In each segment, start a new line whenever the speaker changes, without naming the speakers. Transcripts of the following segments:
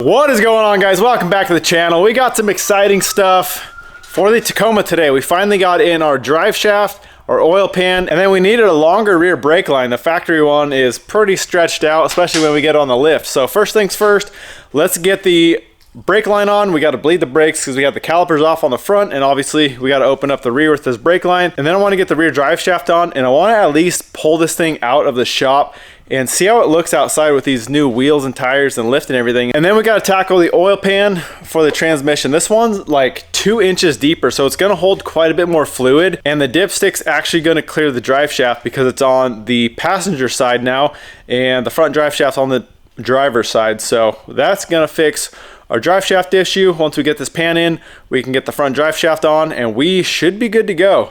What is going on, guys? Welcome back to the channel. We got some exciting stuff for the Tacoma today. We finally got in our drive shaft, our oil pan, and then we needed a longer rear brake line. The factory one is pretty stretched out, especially when we get on the lift. So first things first, let's get the brake line on. We got to bleed the brakes because we got the calipers off on the front, and obviously we got to open up the rear with this brake line. And then I want to get the rear drive shaft on, and I want to at least pull this thing out of the shop and see how it looks outside with these new wheels and tires and lift and everything. And then we got to tackle the oil pan for the transmission. This one's like 2 inches deeper, so it's going to hold quite a bit more fluid, and the dipstick's actually going to clear the drive shaft because it's on the passenger side now, and the front drive shaft's on the driver's side. So that's going to fix our drive shaft issue. Once we get this pan in, we can get the front drive shaft on, and we should be good to go.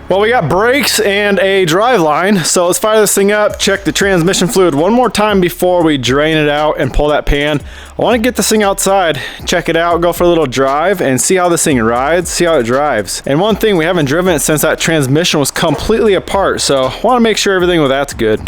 Well, we got brakes and a drive line, so let's fire this thing up, check the transmission fluid one more time before we drain it out and pull that pan. I want to get this thing outside, check it out, go for a little drive, and see how this thing rides, see how it drives. And one thing, we haven't driven it since that transmission was completely apart, so I want to make sure everything with that's good.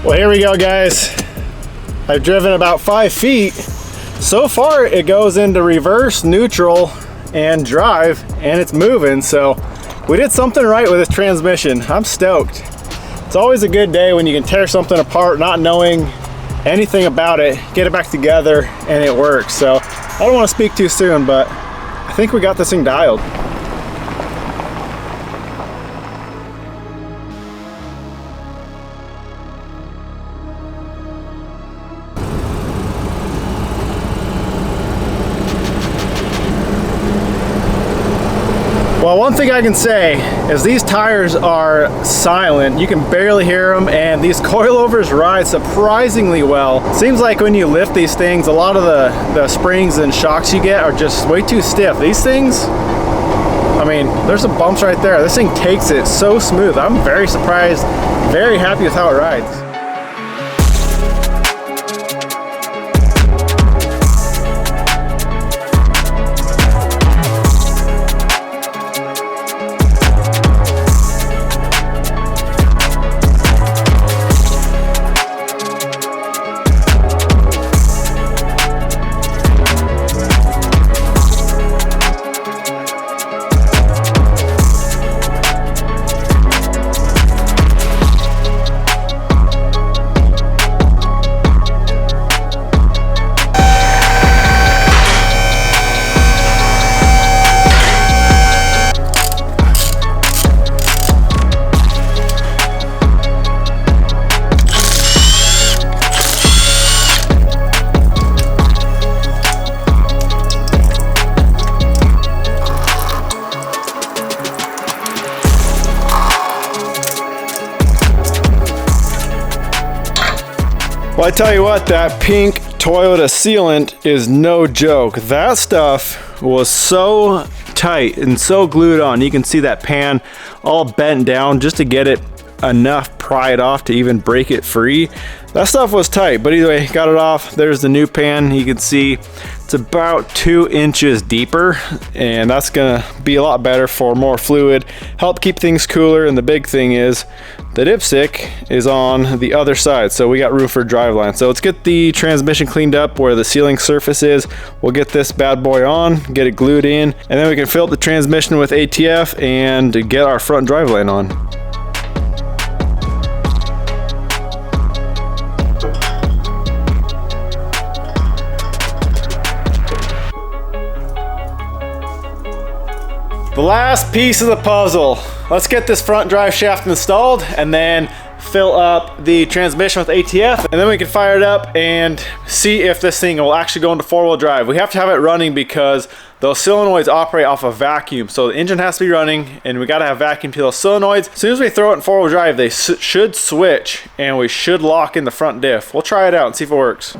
Well, here we go, guys. I've driven about 5 feet. So far, it goes into reverse, neutral, and drive, and it's moving. So we did something right with this transmission. I'm stoked. It's always a good day when you can tear something apart, not knowing anything about it, get it back together, and it works. So I don't want to speak too soon, but I think we got this thing dialed. Well, one thing I can say is these tires are silent. You can barely hear them, and these coilovers ride surprisingly well. Seems like when you lift these things, a lot of the springs and shocks you get are just way too stiff. These things, I mean, there's some bumps right there. This thing takes it so smooth. I'm very surprised, very happy with how it rides. I tell you what, that pink Toyota sealant is no joke. That stuff was so tight and so glued on. You can see that pan all bent down just to get it enough pried off to even break it free. That stuff was tight, but either way, got it off. There's the new pan. You can see it's about 2 inches deeper, and that's gonna be a lot better for more fluid, help keep things cooler. And the big thing is the dipstick is on the other side, so we got room for driveline. So let's get the transmission cleaned up where the sealing surface is. We'll get this bad boy on, get it glued in, and then we can fill up the transmission with ATF and get our front driveline on. The last piece of the puzzle. Let's get this front drive shaft installed and then fill up the transmission with ATF, and then we can fire it up and see if this thing will actually go into 4-wheel drive. We have to have it running because those solenoids operate off of vacuum. So the engine has to be running, and we gotta have vacuum to those solenoids. As soon as we throw it in 4-wheel drive, they should switch and we should lock in the front diff. We'll try it out and see if it works.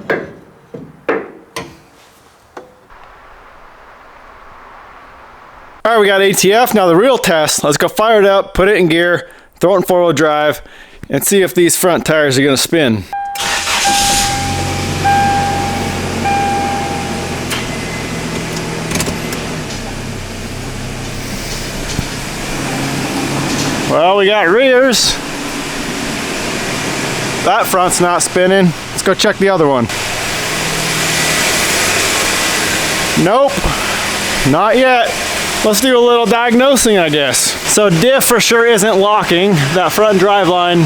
All right, we got ATF. Now the real test. Let's go fire it up, put it in gear, throw it in 4-wheel drive, and see if these front tires are gonna spin. Well, we got rears. That front's not spinning. Let's go check the other one. Nope, not yet. Let's do a little diagnosing, I guess. So diff for sure isn't locking. That front drive line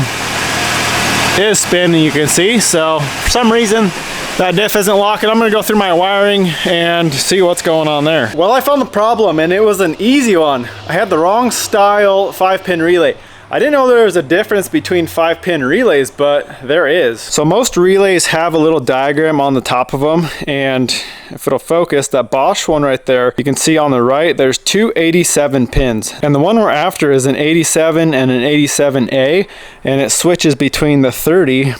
is spinning, you can see. So for some reason, that diff isn't locking. I'm gonna go through my wiring and see what's going on there. Well, I found the problem, and it was an easy one. I had the wrong style 5-pin relay. I didn't know there was a difference between 5-pin relays, but there is. So most relays have a little diagram on the top of them, and if it'll focus, that Bosch one right there, you can see on the right, there's 2 87 pins. And the one we're after is an 87 and an 87A, and it switches between the 30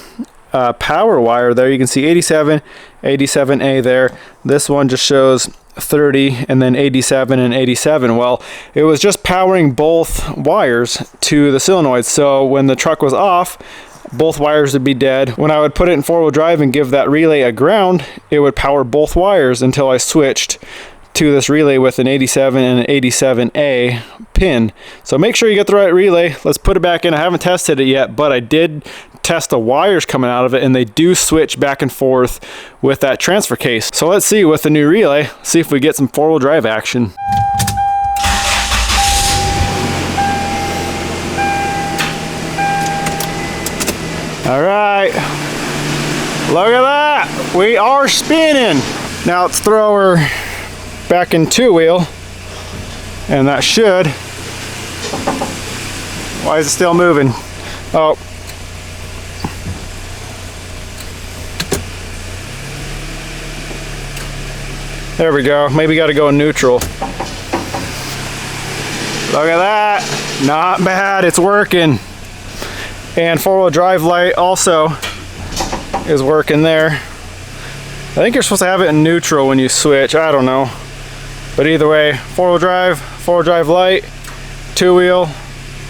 power wire there. You can see 87, 87A there. This one just shows 30 and then 87 and 87. Well, it was just powering both wires to the solenoid, so when the truck was off, both wires would be dead. When I would put it in 4-wheel drive and give that relay a ground, it would power both wires until I switched to this relay with an 87 and an 87A pin. So make sure you get the right relay. Let's put it back in. I haven't tested it yet, but I did test the wires coming out of it, and they do switch back and forth with that transfer case. So let's see with the new relay, see if we get some 4-wheel drive action. All right, look at that. We are spinning. Now let's throw her back in 2-wheel, and that should. Why is it still moving? Oh. There we go. Maybe got to go in neutral. Look at that. Not bad. It's working. And 4-wheel drive light also is working there. I think you're supposed to have it in neutral when you switch. I don't know. But either way, 4-wheel drive light, 2-wheel,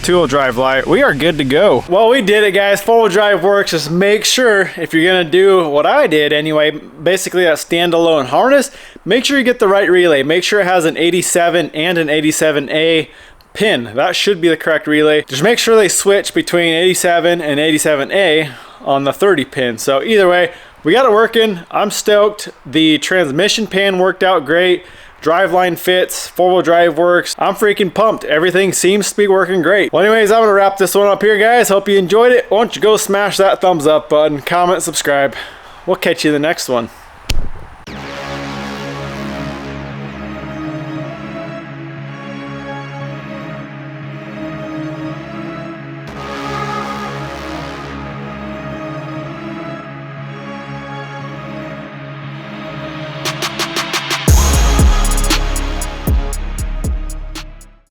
2-wheel drive light. We are good to go. Well, we did it, guys. 4-wheel drive works. Just make sure, if you're gonna do what I did anyway, basically that standalone harness, make sure you get the right relay. Make sure it has an 87 and an 87A pin. That should be the correct relay. Just make sure they switch between 87 and 87A on the 30 pin. So either way, we got it working. I'm stoked. The transmission pan worked out great. Driveline fits, 4-wheel drive works. I'm freaking pumped. Everything seems to be working great. Well, anyways, I'm gonna wrap this one up here, guys. Hope you enjoyed it. Why don't you go smash that thumbs up button, comment, subscribe. We'll catch you in the next one.